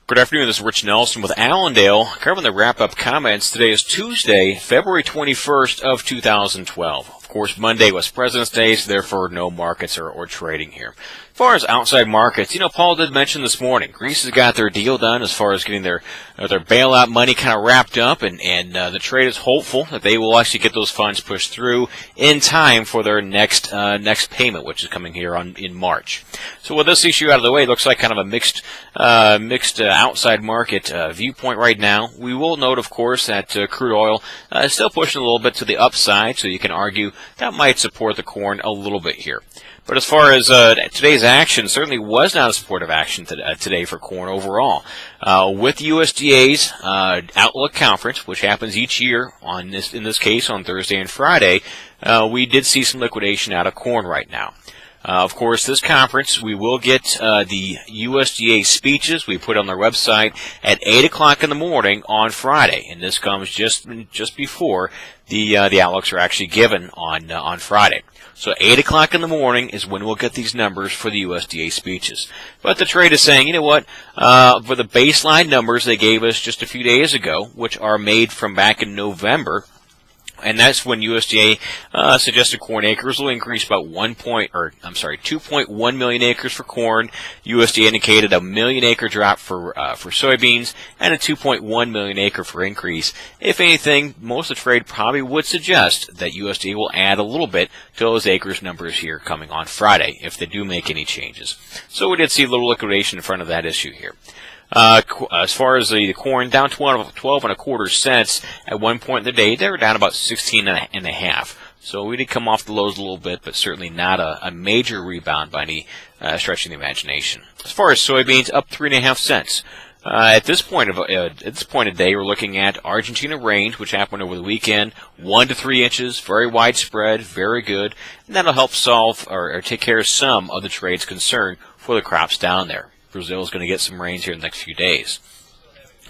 Good afternoon, this is Rich Nelson with Allendale, covering the wrap-up comments. Today is Tuesday, February 21st of 2012. Of course, Monday was President's Day, so therefore no markets or trading here. As far as outside markets, Paul did mention this morning, Greece has got their deal done as far as getting their bailout money kind of wrapped up, and the trade is hopeful that they will actually get those funds pushed through in time for their next payment, which is coming here in March. So with this issue out of the way, it looks like kind of a mixed outside market viewpoint right now. We will note, of course, that crude oil is still pushing a little bit to the upside, so you can argue that might support the corn a little bit here. But as far as today's action, certainly was not a supportive action today for corn overall. With USDA's Outlook Conference, which happens each year in this case on Thursday and Friday, we did see some liquidation out of corn right now. Of course, this conference, we will get the USDA speeches we put on their website at 8 o'clock in the morning on Friday, and this comes just before the outlooks are actually given on Friday. So 8 o'clock in the morning is when we'll get these numbers for the USDA speeches. But the trade is saying, for the baseline numbers they gave us just a few days ago, which are made from back in November, and that's when USDA suggested corn acres will increase about 2.1 million acres for corn. USDA indicated a 1 million acre drop for soybeans and a 2.1 million acre for increase. If anything, most of the trade probably would suggest that USDA will add a little bit to those acres numbers here coming on Friday if they do make any changes. So we did see a little liquidation in front of that issue here. As far as the corn, down 12 and a quarter cents at one point in the day. They were down about 16 and a half. So we did come off the lows a little bit, but certainly not a major rebound by any stretch of the imagination. As far as soybeans, up 3.5 cents. At this point of the day, we're looking at Argentina range, which happened over the weekend, 1 to 3 inches, very widespread, very good, and that'll help solve or take care of some of the trade's concern for the crops down there. Brazil is going to get some rains here in the next few days.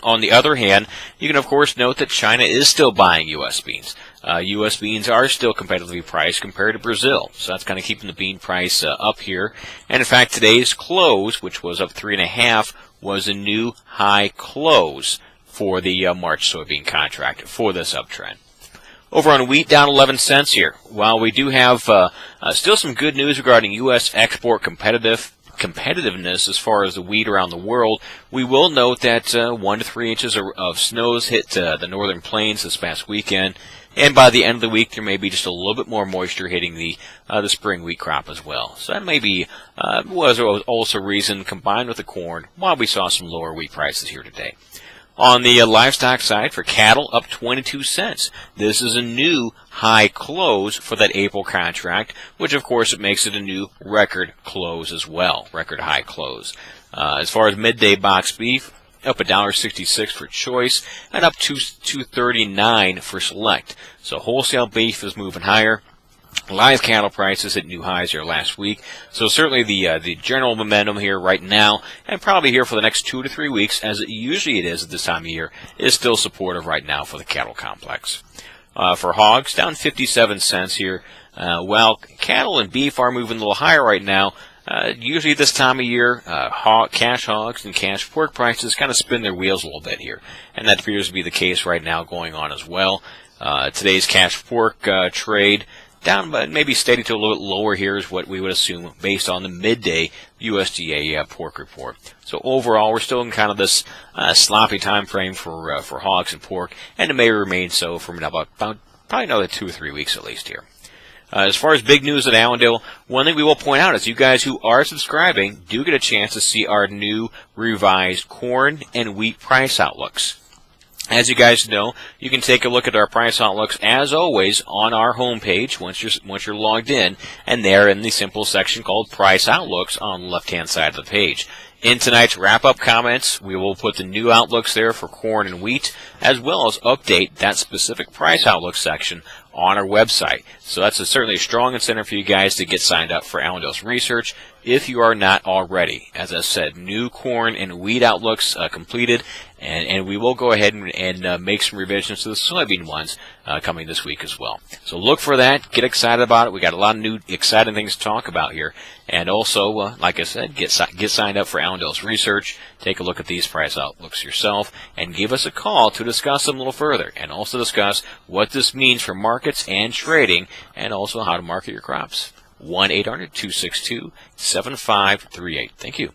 On the other hand, you can of course note that China is still buying U.S. beans. U.S. beans are still competitively priced compared to Brazil, so that's kind of keeping the bean price up here. And in fact, today's close, which was up 3.5, was a new high close for the March soybean contract for this uptrend. Over on wheat, down 11 cents here. While we do have still some good news regarding U.S. export competitiveness as far as the wheat around the world, we will note that 1 to 3 inches of snows hit the northern plains this past weekend, and by the end of the week there may be just a little bit more moisture hitting the spring wheat crop as well. So that may be was also reason, combined with the corn, why we saw some lower wheat prices here today. On the livestock side, for cattle, up 22 cents. This is a new high close for that April contract, which of course it makes it a new record close as well, record high close. As far as midday box beef, up $1.66 for choice and up $2.39 for select. So wholesale beef is moving higher. Live cattle prices hit new highs here last week, so certainly the general momentum here right now, and probably here for the next 2 to 3 weeks, as it usually is at this time of year, is still supportive right now for the cattle complex. For hogs, down 57 cents here. While cattle and beef are moving a little higher right now, usually this time of year, cash hogs and cash pork prices kind of spin their wheels a little bit here, and that appears to be the case right now going on as well. Today's cash pork trade, down, but maybe steady to a little bit lower here is what we would assume based on the midday USDA pork report. So overall, we're still in kind of this sloppy time frame for hogs and pork, and it may remain so for about probably another 2 or 3 weeks at least here. As far as big news at Allendale, one thing we will point out is you guys who are subscribing do get a chance to see our new revised corn and wheat price outlooks. As you guys know, you can take a look at our price outlooks, as always, on our homepage once you're logged in, and there in the simple section called Price Outlooks on the left-hand side of the page. In tonight's wrap-up comments, we will put the new outlooks there for corn and wheat, as well as update that specific price outlook section on our website. So that's certainly a strong incentive for you guys to get signed up for Allendale's research. if you are not already. As I said, new corn and wheat outlooks completed, and we will go ahead and make some revisions to the soybean ones coming this week as well. So look for that. Get excited about it. We got a lot of new exciting things to talk about here. And also, like I said, get signed up for Allendale's research. Take a look at these price outlooks yourself and give us a call to discuss them a little further, and also discuss what this means for markets and trading, and also how to market your crops. 1-800-262-7538. Thank you.